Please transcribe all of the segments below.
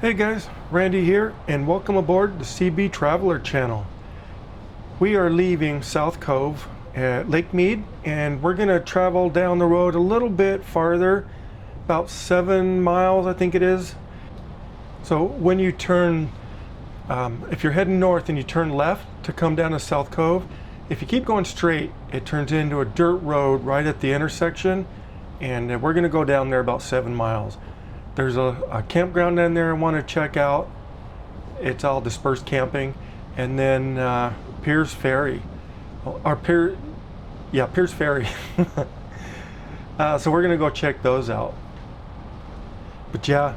Hey guys, Randy here, and welcome aboard the Seabee Traveler channel. We are leaving South Cove at Lake Mead, and we're going to travel down the road a little bit farther, about 7 miles I think it is. So when you turn, if you're heading north and you turn left to come down to South Cove, if you keep going straight, it turns into a dirt road right at the intersection, and we're going to go down there about 7 miles. There's a campground down there I want to check out. It's all dispersed camping. And then Pierce Ferry. Pierce Ferry. So we're going to go check those out. But yeah,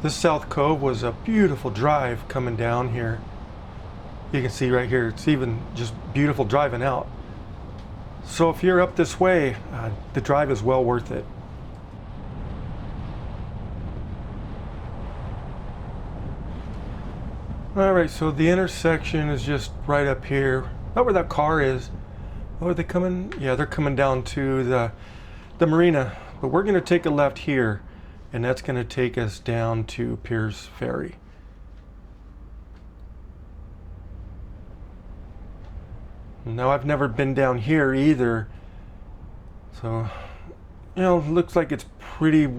this South Cove was a beautiful drive coming down here. You can see right here, it's even just beautiful driving out. So if you're up this way, the drive is well worth it. All right, so the intersection is just right up here. Not where that car is. Oh, are they coming? Yeah, they're coming down to the marina. But we're going to take a left here, and that's going to take us down to Pierce Ferry. Now, I've never been down here either. So, looks like it's pretty...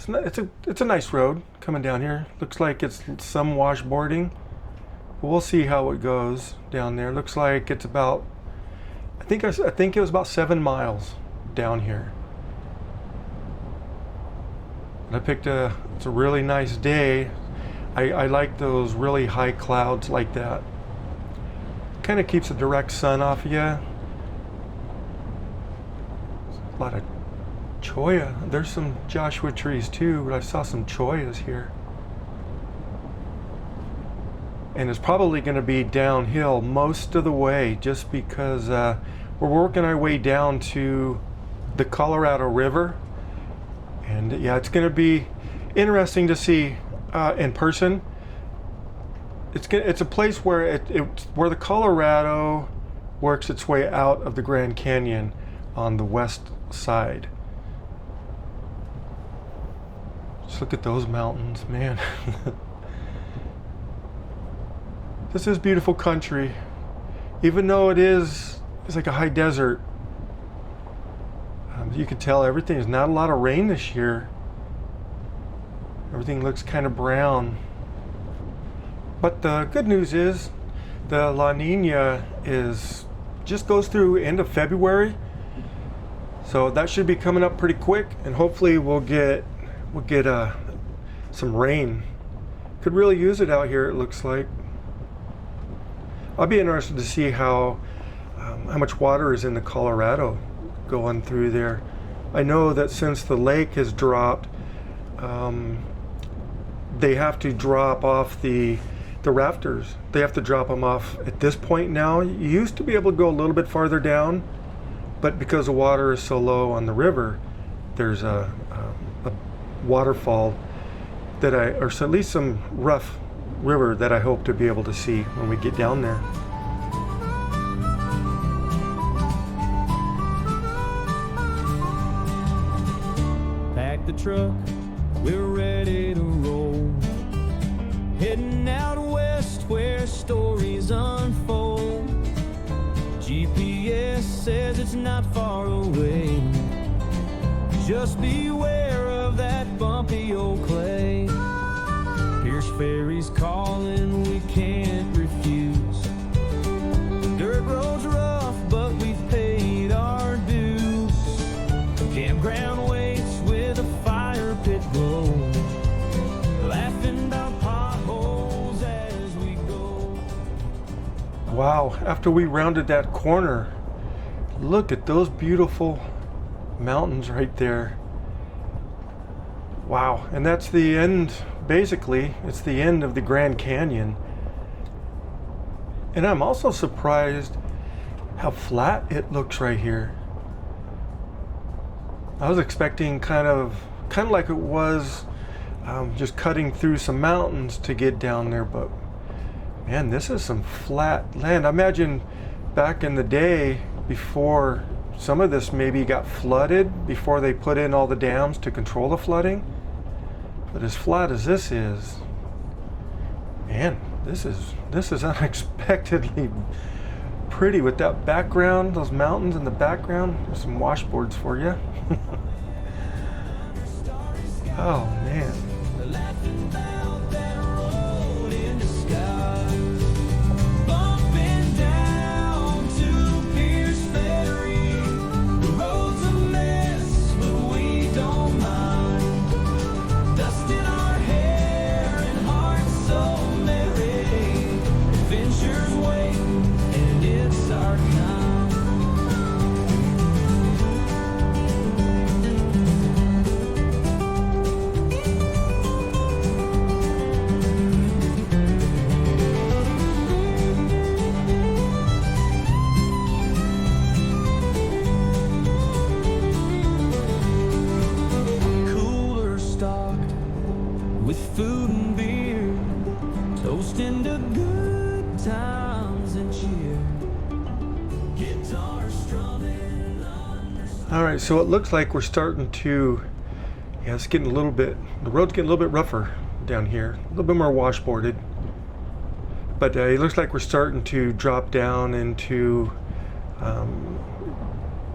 It's a nice road coming down here. Looks like it's some washboarding. But we'll see how it goes down there. Looks like it's about, I think it was about 7 miles down here. And it's a really nice day. I like those really high clouds like that. Kind of keeps the direct sun off of you. A lot of cholla. There's some Joshua trees too, but I saw some chollas here. And it's probably going to be downhill most of the way, just because we're working our way down to the Colorado River. And yeah, it's going to be interesting to see in person. It's a place where where the Colorado works its way out of the Grand Canyon on the west side. Just look at those mountains, man. This is beautiful country. Even though it's like a high desert. You can tell there's not a lot of rain this year. Everything looks kind of brown. But the good news is the La Nina just goes through end of February. So that should be coming up pretty quick, and hopefully we'll get some rain. Could really use it out here, it looks like. I'll be interested to see how much water is in the Colorado going through there. I know that since the lake has dropped, they have to drop off the rafters. They have to drop them off at this point now. You used to be able to go a little bit farther down, but because the water is so low on the river, there's a waterfall or at least some rough river that I hope to be able to see when we get down there. Pack the truck, we're ready to roll. Heading out west where stories unfold. GPS says it's not far away. Just beware of that bumpy old clay. Pierce Ferry's calling, we can't refuse. Dirt road's rough, but we've paid our dues. Campground waits with a fire pit glow. Laughing about potholes as we go. Wow, after we rounded that corner, look at those beautiful mountains right there. Wow, and that's the end, basically. It's the end of the Grand Canyon. And I'm also surprised how flat it looks right here. I was expecting kind of like it was just cutting through some mountains to get down there, but man, this is some flat land. I imagine back in the day, before some of this maybe got flooded, before they put in all the dams to control the flooding. But as flat as this is, man, this is unexpectedly pretty with that background, those mountains in the background. There's some washboards for you. Oh man. Laughing about that road in the sky, bumping down to Pierce Ferry. The road's a mess, but we don't mind. Dust in our hair and hearts so merry. Adventures wait, and it's our time. Cooler stocked with food and beer, toasting to good times and cheer. Guitar strumming under. All right, so it looks like we're starting to, yeah, it's getting a little bit, the road's getting a little bit rougher down here, a little bit more washboarded. But it looks like we're starting to drop down into,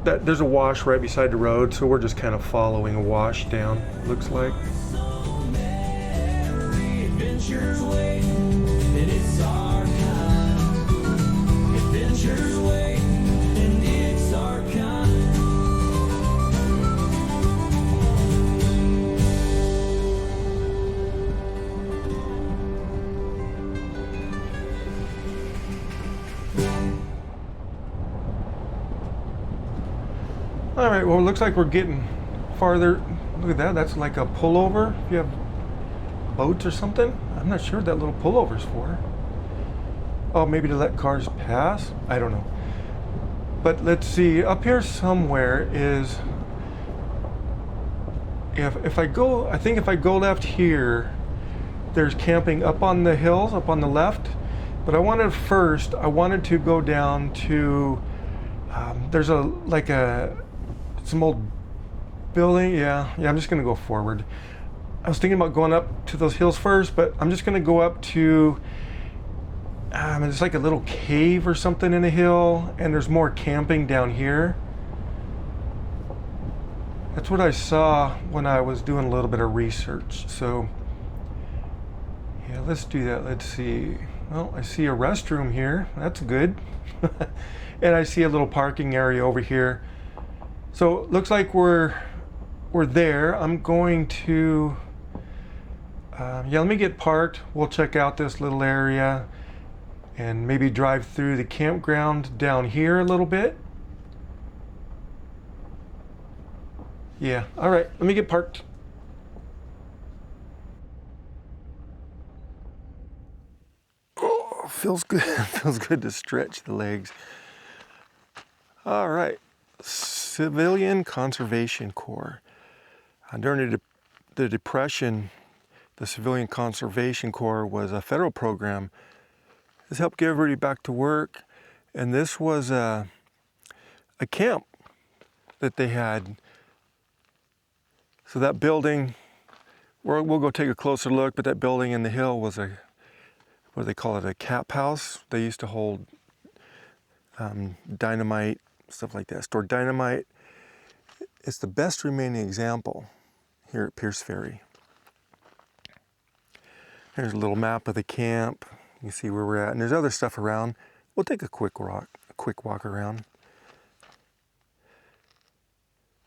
that there's a wash right beside the road, so we're just kind of following a wash down, looks like. So merry, adventures wait, and it's our kind. Adventures wait, and it's our kind. All right, well, it looks like we're getting farther. Look at that, that's like a pullover. If you have boats or something, I'm not sure what that little pullover's for. Oh, maybe to let cars pass? I don't know. But let's see, up here somewhere is, if I go, I think if I go left here, there's camping up on the hills, up on the left. But I wanted to go down to, there's some old building. Yeah, I'm just gonna go forward. I was thinking about going up to those hills first, but I'm just gonna go up to, it's like a little cave or something in a hill, and there's more camping down here. That's what I saw when I was doing a little bit of research. So yeah, let's do that. Let's see. Well, I see a restroom here. That's good. And I see a little parking area over here. So it looks like we're there. I'm going to, let me get parked. We'll check out this little area and maybe drive through the campground down here a little bit. Yeah, all right, let me get parked. Oh, feels good. Feels good to stretch the legs. All right, Civilian Conservation Corps. During the Depression, the Civilian Conservation Corps was a federal program. This helped get everybody back to work, and this was a camp that they had. So that building, we'll go take a closer look, but that building in the hill was what do they call it, a cap house. They used to hold dynamite, stuff like that, store dynamite. It's the best remaining example here at Pierce Ferry. Here's a little map of the camp. You can see where we're at, and there's other stuff around. We'll take a quick walk around.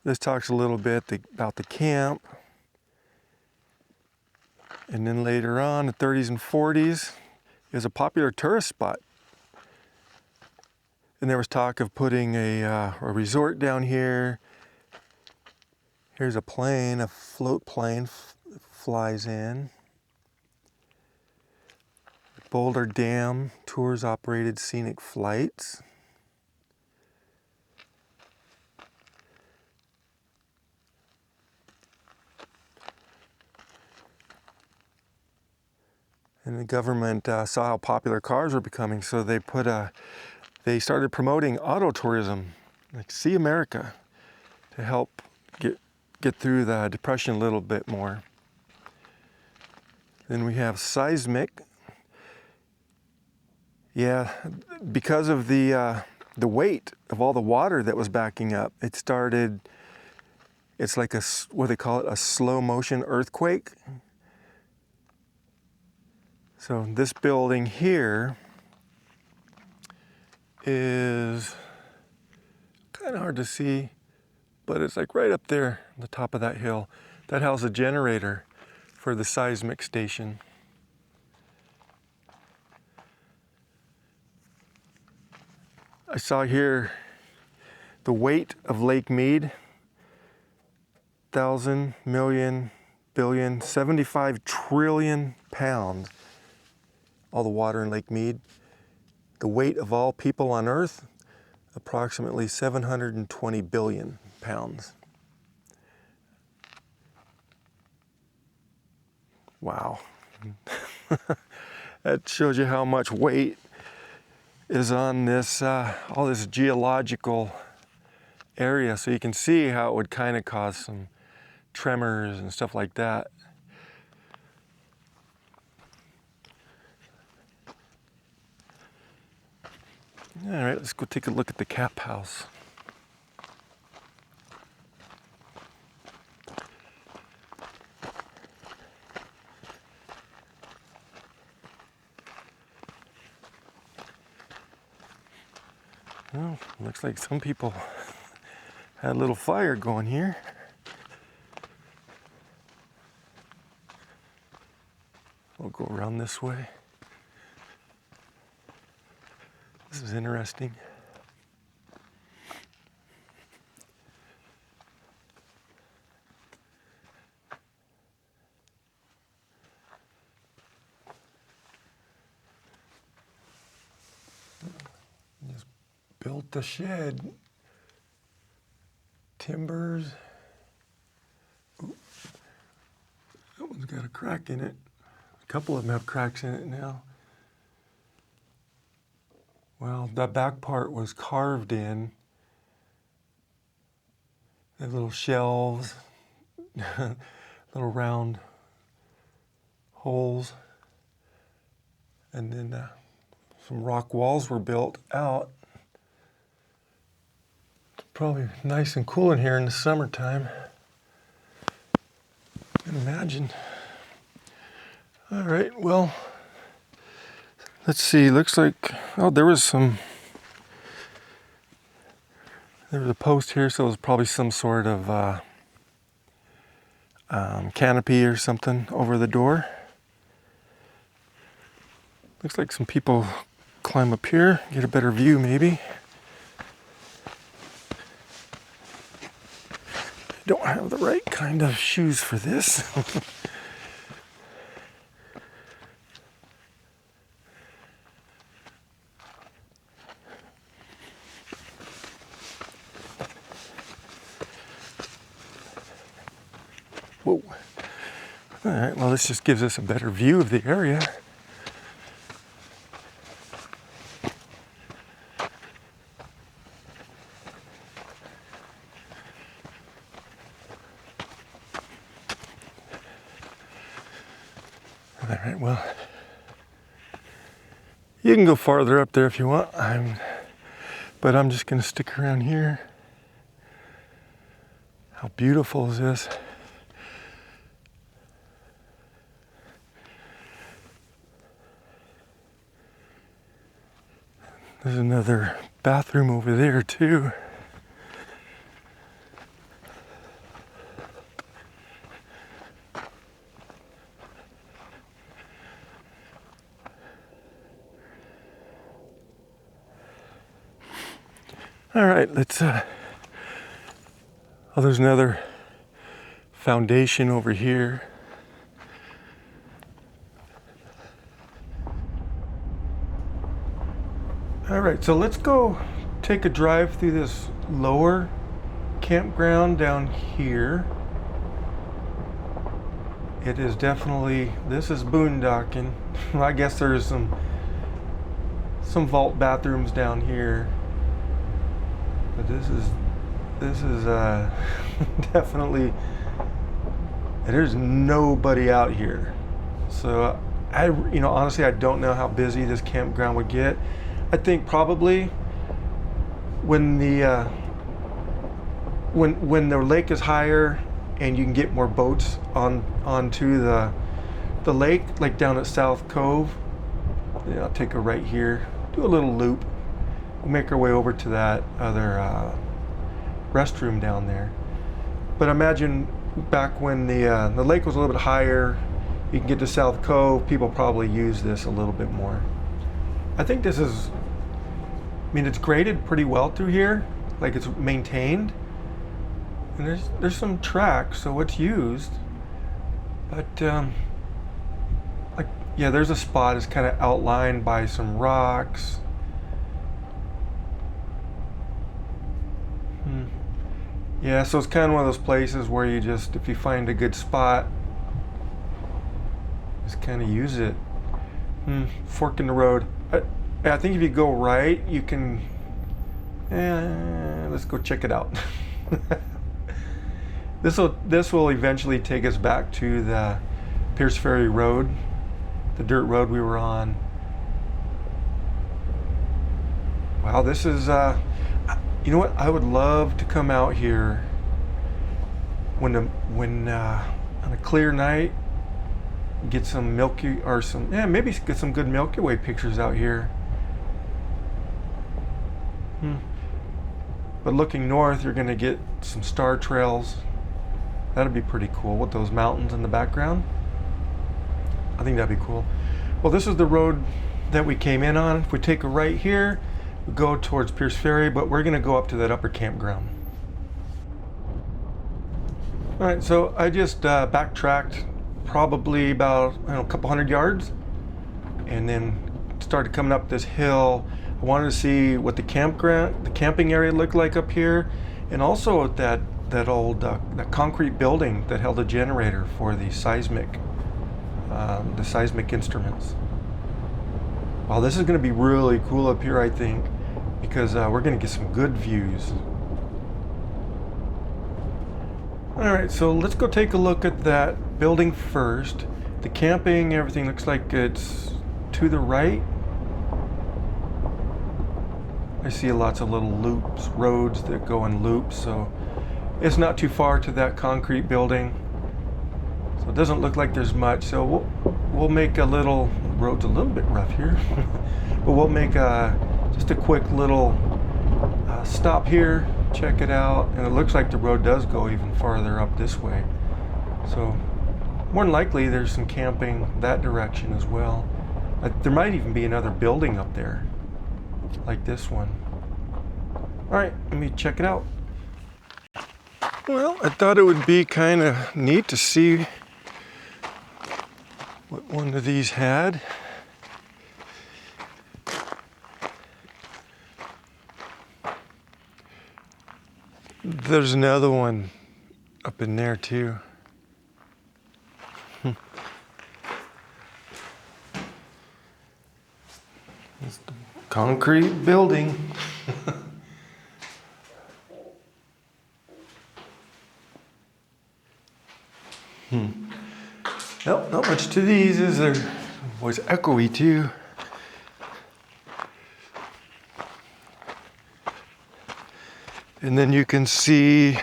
This talks a little bit about the camp. And then later on, the 30s and 40s, it was a popular tourist spot. And there was talk of putting a resort down here. Here's a plane, a float plane flies in. Boulder Dam tours operated scenic flights. And the government saw how popular cars were becoming, so they started promoting auto tourism, like See America, to help get through the Depression a little bit more. Then we have seismic. Yeah, because of the weight of all the water that was backing up, it started, it's like what they call it, a slow motion earthquake. So this building here is kind of hard to see, but it's like right up there on the top of that hill. That houses a generator for the seismic station. I saw here the weight of Lake Mead, 1,000, million, billion, 75 trillion pounds. All the water in Lake Mead. The weight of all people on Earth, approximately 720 billion pounds. Wow. That shows you how much weight is on this, all this geological area. So you can see how it would kind of cause some tremors and stuff like that. All right, let's go take a look at the cap house. Well, looks like some people had a little fire going here. We'll go around this way. This is interesting. Just built the shed. Timbers. Ooh. That one's got a crack in it. A couple of them have cracks in it now. Well, that back part was carved in. The little shelves, little round holes, and then some rock walls were built out. It's probably nice and cool in here in the summertime. I can imagine. All right, well, let's see, looks like, oh, there was a post here, so it was probably some sort of canopy or something over the door. Looks like some people climb up here, get a better view maybe. I don't have the right kind of shoes for this. Whoa. All right, well, this just gives us a better view of the area. All right, well, you can go farther up there if you want, but I'm just gonna stick around here. How beautiful is this? There's another bathroom over there too. All right, let's, oh, there's another foundation over here. All right, so let's go take a drive through this lower campground down here. It is definitely, this is boondocking. I guess there's some vault bathrooms down here. But this is definitely, there's nobody out here. So honestly, I don't know how busy this campground would get. I think probably when the when the lake is higher and you can get more boats onto the lake, like down at South Cove. Yeah, I'll take a right here, do a little loop. We'll make our way over to that other restroom down there. But imagine back when the lake was a little bit higher, you can get to South Cove, people probably use this a little bit more. I think this is, it's graded pretty well through here, like it's maintained. And there's some tracks, so it's used. But there's a spot that's kind of outlined by some rocks. Yeah, so it's kind of one of those places where you just, if you find a good spot, just kind of use it. Fork in the road. I think if you go right, you can. Let's go check it out. This will eventually take us back to the Pierce Ferry Road, the dirt road we were on. Wow, this is. You know what? I would love to come out here when on a clear night, get some Milky or some maybe get some good Milky Way pictures out here. But looking north, you're going to get some star trails. That'd be pretty cool with those mountains in the background. I think that'd be cool. Well, this is the road that we came in on. If we take a right here, we go towards Pierce Ferry, but we're going to go up to that upper campground. All right, so I just backtracked probably about a couple hundred yards, and then started coming up this hill. I wanted to see what the camping area looked like up here, and also that old that concrete building that held a generator for the seismic instruments. Wow, this is going to be really cool up here, I think, because we're going to get some good views. All right, so let's go take a look at that building first. The camping, everything looks like it's to the right. I see lots of little loops, roads that go in loops, so it's not too far to that concrete building. So it doesn't look like there's much. So we'll make a little, the road's a little bit rough here, but we'll make just a quick little stop here, check it out, and it looks like the road does go even farther up this way. So more than likely there's some camping that direction as well. There might even be another building up there, like this one. All right, let me check it out. Well, I thought it would be kind of neat to see what one of these had. There's another one up in there too. It's the concrete building. Nope, not much to these, is there? Boy, it's echoey too. And then you can see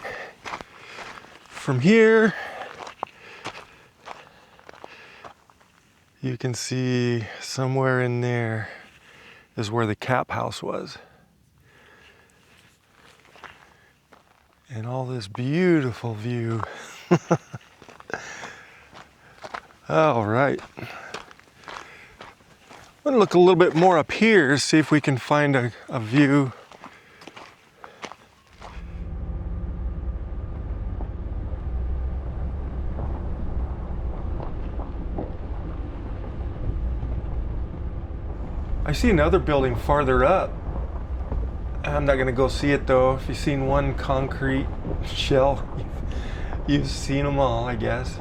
from here, you can see somewhere in there is where the cap house was. And all this beautiful view. All right. I'm gonna look a little bit more up here, see if we can find a view. I see another building farther up. I'm not gonna go see it though. If you've seen one concrete shell, you've seen them all, I guess.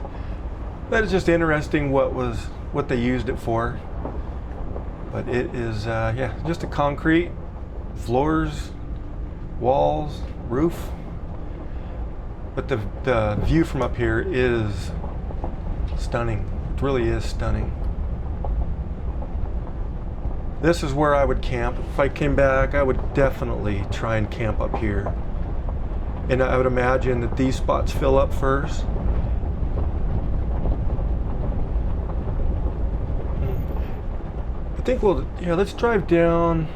That is just interesting what they used it for. But it is, just a concrete, floors, walls, roof. But the view from up here is stunning. really is stunning. This is where I would camp. If I came back, I would definitely try and camp up here. And I would imagine that these spots fill up first. I think let's drive down,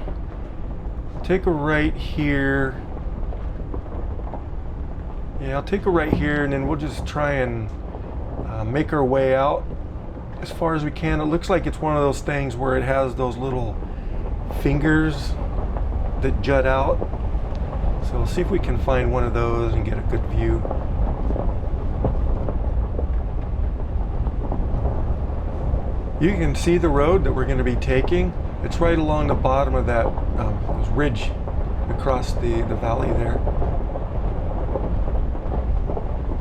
take a right here. Yeah, I'll take a right here, and then we'll just try and make our way out as far as we can. It looks like it's one of those things where it has those little fingers that jut out. So we'll see if we can find one of those and get a good view. You can see the road that we're going to be taking. It's right along the bottom of that ridge across the valley there.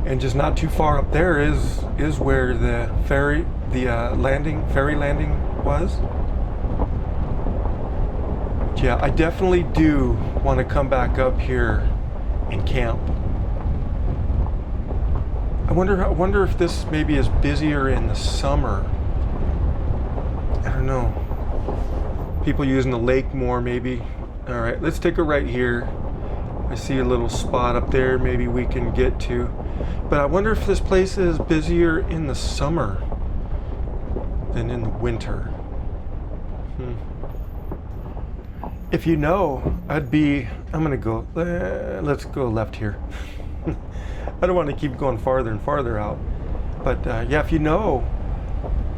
And just not too far up there is where the ferry landing was. But yeah, I definitely do want to come back up here and camp. I wonder if this maybe is busier in the summer. I don't know. People using the lake more maybe. All right, let's take a right here. I see a little spot up there maybe we can get to. But I wonder if this place is busier in the summer than in the winter. If you know, I'm gonna go, let's go left here. I don't want to keep going farther and farther out. But yeah,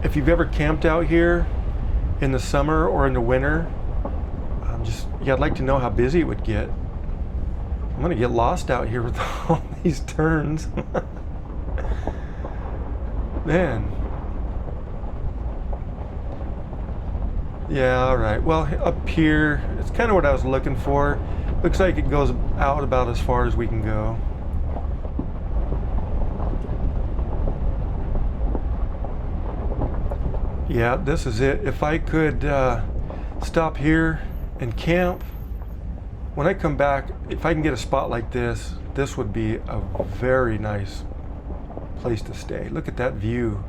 if you've ever camped out here in the summer or in the winter, I'd like to know how busy it would get. I'm gonna get lost out here with all these turns. Man. Yeah, all right. Well, up here, it's kind of what I was looking for. Looks like it goes out about as far as we can go. Yeah, this is it. If I could stop here and camp, when I come back, if I can get a spot like this, this would be a very nice place to stay. Look at that view.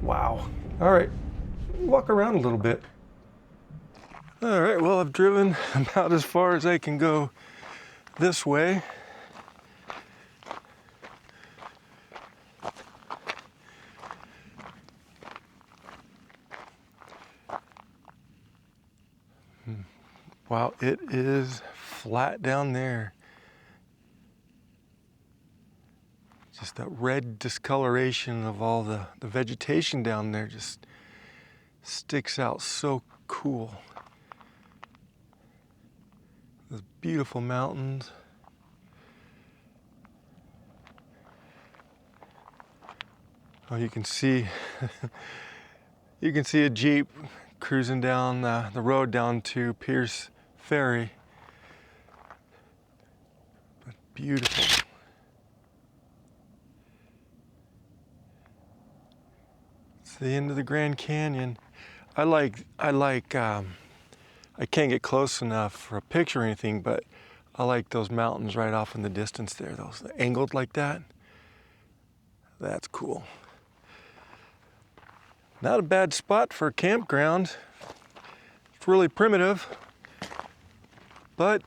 Wow. All right, walk around a little bit. All right, well, I've driven about as far as I can go this way. Wow, it is flat down there. Just that red discoloration of all the vegetation down there just sticks out so cool. Those beautiful mountains. Oh, you can see a Jeep cruising down the road down to Pierce Ferry. But beautiful. It's the end of the Grand Canyon. I can't get close enough for a picture or anything, but I like those mountains right off in the distance there, those angled like that. That's cool. Not a bad spot for a campground. It's really primitive, but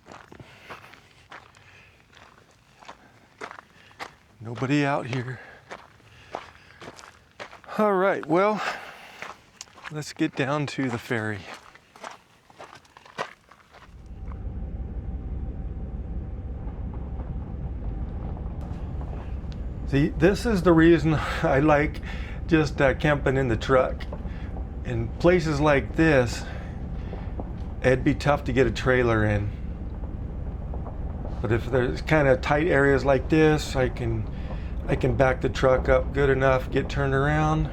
nobody out here. All right, well, let's get down to the ferry. See, this is the reason I like just camping in the truck. In places like this, it'd be tough to get a trailer in. But if there's kind of tight areas like this, I can back the truck up good enough, get turned around.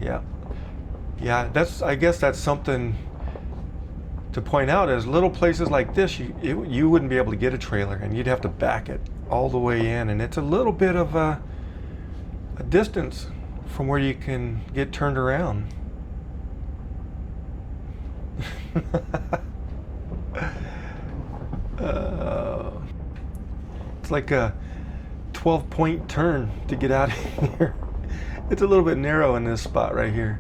Yeah, I guess that's something to point out. Is little places like this, you wouldn't be able to get a trailer, and you'd have to back it all the way in, and it's a little bit of a distance from where you can get turned around. It's like a 12-point turn to get out of here. It's a little bit narrow in this spot right here.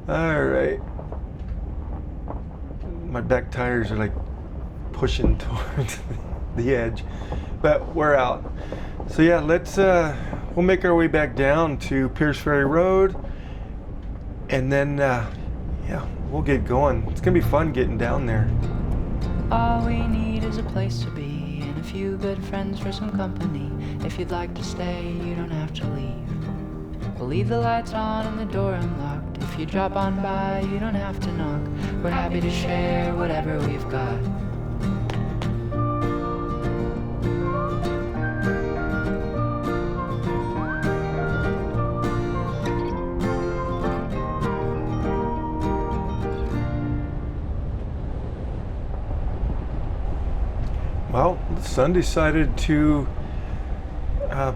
All right. My back tires are like pushing towards the edge, but we're out. So yeah, we'll make our way back down to Pierce Ferry Road, and then yeah, we'll get going. It's gonna be fun getting down there. All we need is a place to be and a few good friends for some company. If you'd like to stay, you don't have to leave. We'll leave the lights on and the door unlocked. If you drop on by, you don't have to knock. We're happy to share whatever we've got. Well, the sun decided to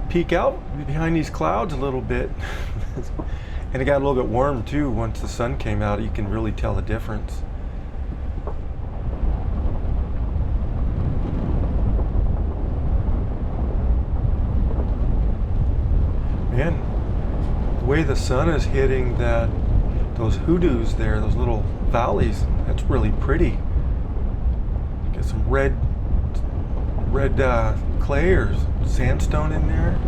peek out behind these clouds a little bit. And it got a little bit warm too. Once the sun came out, you can really tell the difference. Man, the way the sun is hitting those hoodoos there, those little valleys, that's really pretty. Get some red clay or sandstone in there.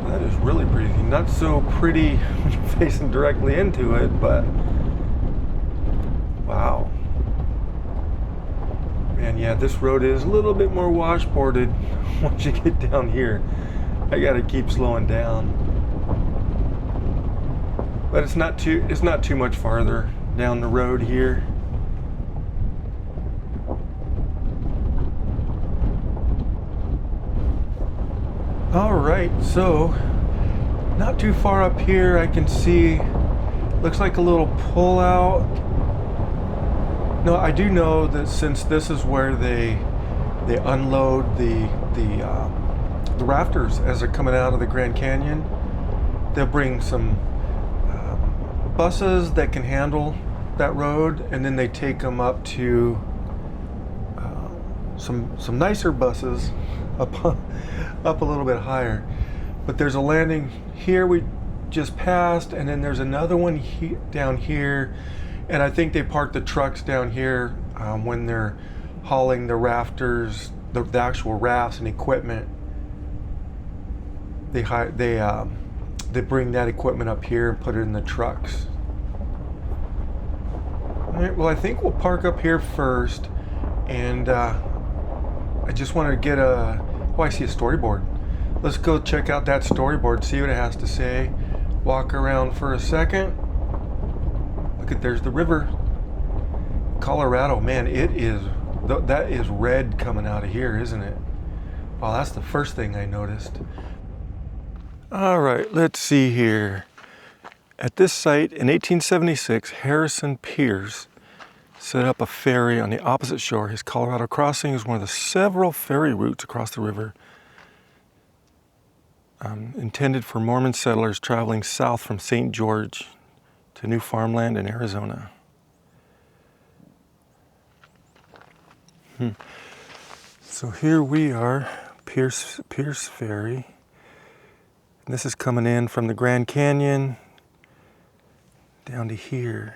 That is really pretty. Not so pretty when you're facing directly into it, but wow. Man, yeah, this road is a little bit more washboarded once you get down here. I gotta keep slowing down. But it's not too much farther down the road here. All right, so not too far up here, I can see, looks like a little pull out. No, I do know that since this is where they unload the rafters as they're coming out of the Grand Canyon, they'll bring some buses that can handle that road, and then they take them up to some nicer buses up a little bit higher. But there's a landing here we just passed, and then there's another one down here, and I think they park the trucks down here when they're hauling the rafters, the actual rafts and equipment. They bring that equipment up here and put it in the trucks. All right, well, I think we'll park up here first, and I just want to get I see a storyboard. Let's go check out that storyboard, see what it has to say. Walk around for a second. Look at, there's the river. Colorado, man, that is red coming out of here, isn't it? Wow, that's the first thing I noticed. All right, let's see here. At this site in 1876, Harrison Pierce set up a ferry on the opposite shore. His Colorado crossing is one of the several ferry routes across the river intended for Mormon settlers traveling south from St. George to new farmland in Arizona. So here we are, Pierce Ferry. And this is coming in from the Grand Canyon down to here.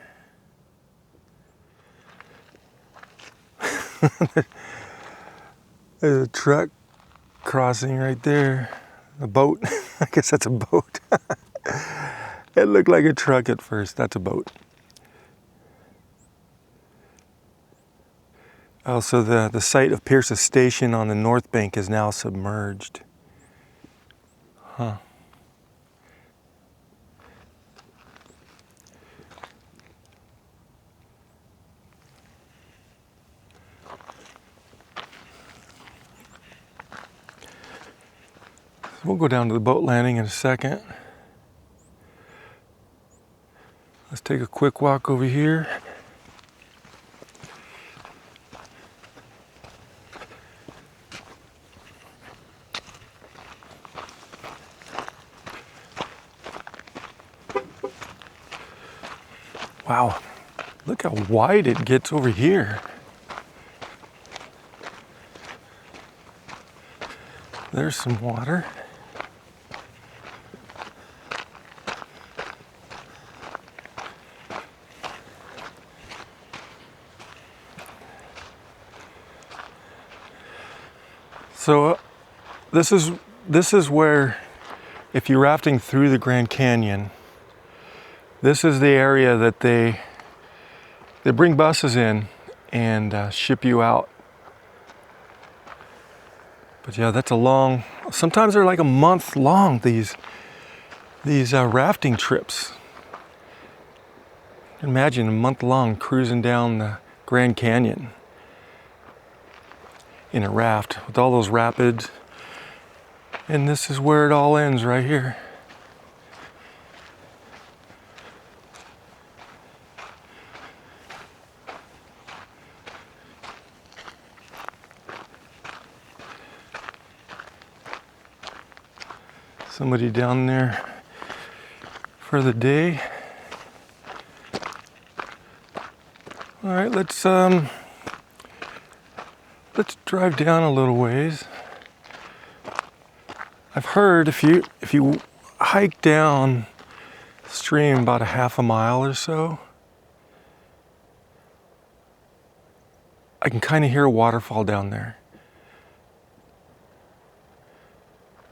There's a truck crossing right there. A boat. I guess that's a boat. It looked like a truck at first. That's a boat. Also, the site of Pierce's station on the north bank is now submerged. Huh. We'll go down to the boat landing in a second. Let's take a quick walk over here. Wow, look how wide it gets over here. There's some water. So this is where, if you're rafting through the Grand Canyon, this is the area that they bring buses in and ship you out. But yeah, that's a long, sometimes they're like a month long, these rafting trips. Imagine a month long cruising down the Grand Canyon in a raft with all those rapids. And this is where it all ends, right here. Somebody down there for the day. All right, let's drive down a little ways. I've heard if you hike down stream about a half a mile or so, I can kind of hear a waterfall down there.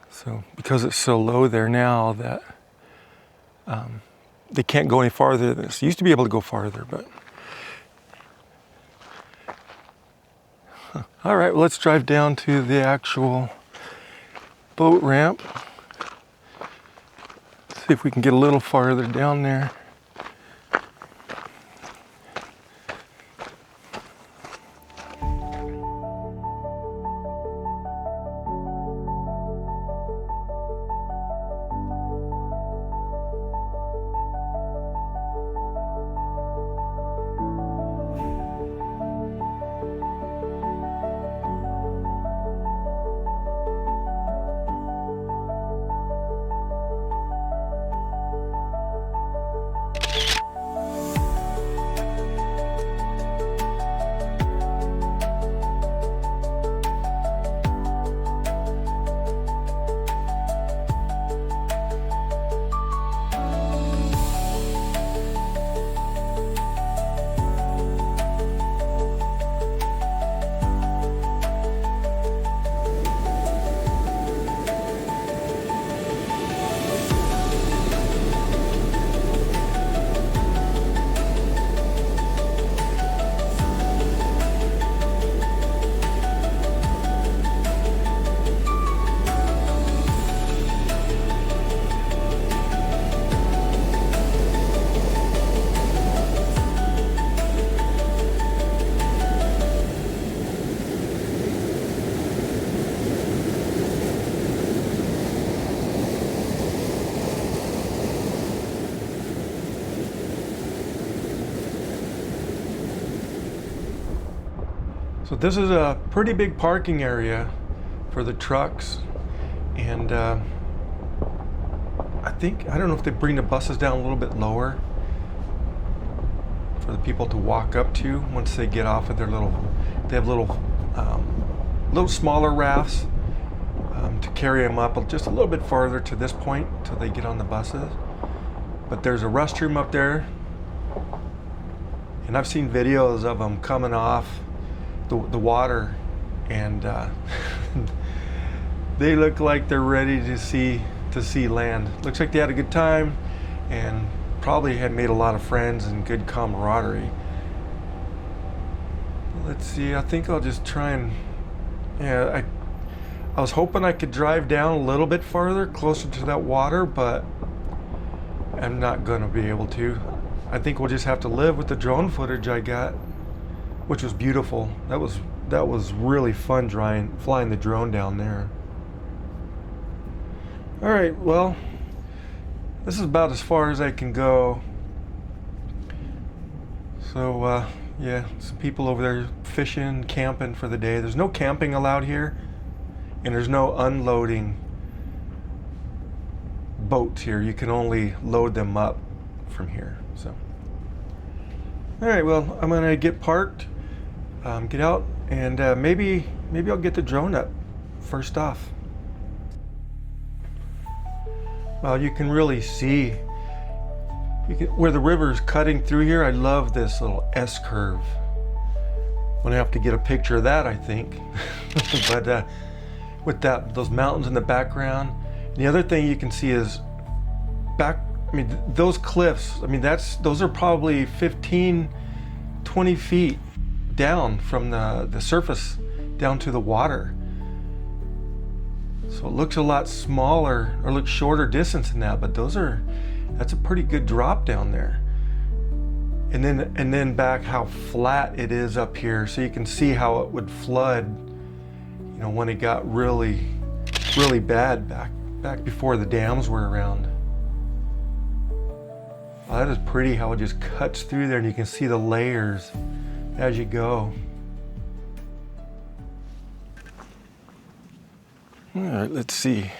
So because it's so low there now that they can't go any farther than this. They used to be able to go farther, but all right, well, let's drive down to the actual boat ramp. See if we can get a little farther down there. So this is a pretty big parking area for the trucks, and I don't know if they bring the buses down a little bit lower for the people to walk up to once they get off of their they have little smaller rafts to carry them up just a little bit farther to this point till they get on the buses. But there's a restroom up there, and I've seen videos of them coming off the water, and they look like they're ready to see land. Looks like they had a good time and probably had made a lot of friends and good camaraderie. Let's see, I think I'll just try and, I was hoping I could drive down a little bit farther, closer to that water, but I'm not gonna be able to. I think we'll just have to live with the drone footage I got, which was beautiful. That was really fun flying the drone down there. All right, well, this is about as far as I can go. So yeah, some people over there fishing, camping for the day. There's no camping allowed here, and there's no unloading boats here. You can only load them up from here. So, all right, well, I'm gonna get parked, get out, and maybe I'll get the drone up first off. Well, you can really see where the river is cutting through here. I love this little S curve. I'm gonna have to get a picture of that, I think. But with those mountains in the background. And the other thing you can see is those cliffs. Those are probably 15, 20 feet down from the surface down to the water. So it looks a lot smaller, or looks shorter distance than that, but that's a pretty good drop down there. And then back how flat it is up here, so you can see how it would flood, when it got really, really bad back before the dams were around. Well, that is pretty how it just cuts through there, and you can see the layers as you go. All right, let's see.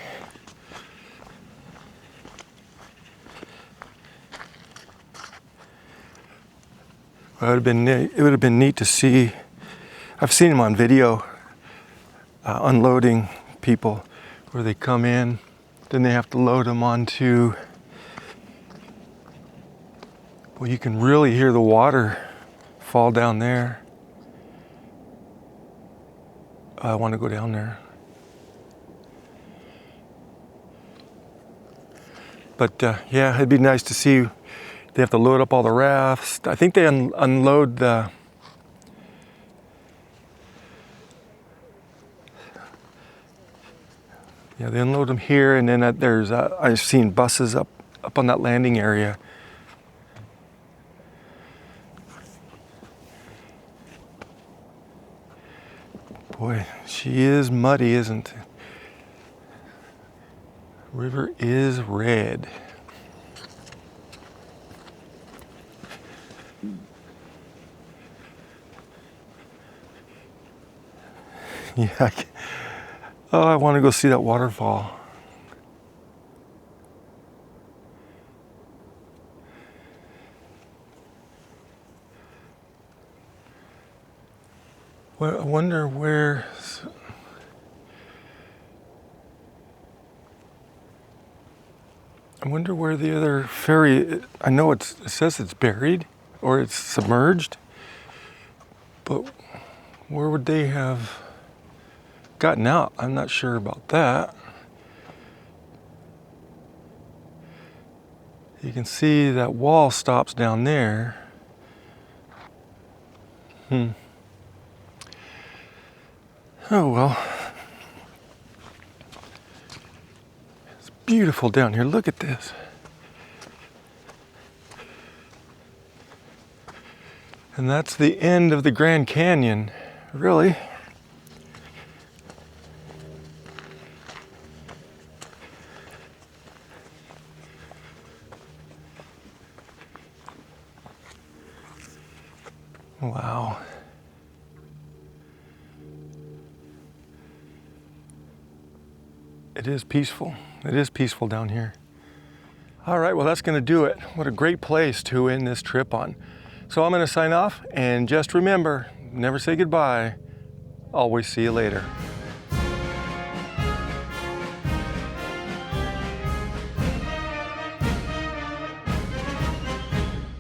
Well, it would have been neat to see. I've seen them on video, unloading people, where they come in, then they have to load them onto. Well, you can really hear the water fall down there. I want to go down there. But yeah, it'd be nice to see. They have to load up all the rafts. I think they unload the. Yeah, they unload them here, and then there's. I've seen buses up on that landing area. Boy, she is muddy, isn't it? River is red. Yeah. I want to go see that waterfall. Well, I wonder where. I wonder where the other ferry. I know it says it's buried or it's submerged, but where would they have gotten out? I'm not sure about that. You can see that wall stops down there. Oh well. It's beautiful down here. Look at this. And that's the end of the Grand Canyon, really. Wow. It is peaceful. It is peaceful down here. All right, well, that's going to do it. What a great place to end this trip on. So I'm going to sign off, and just remember, never say goodbye. Always see you later.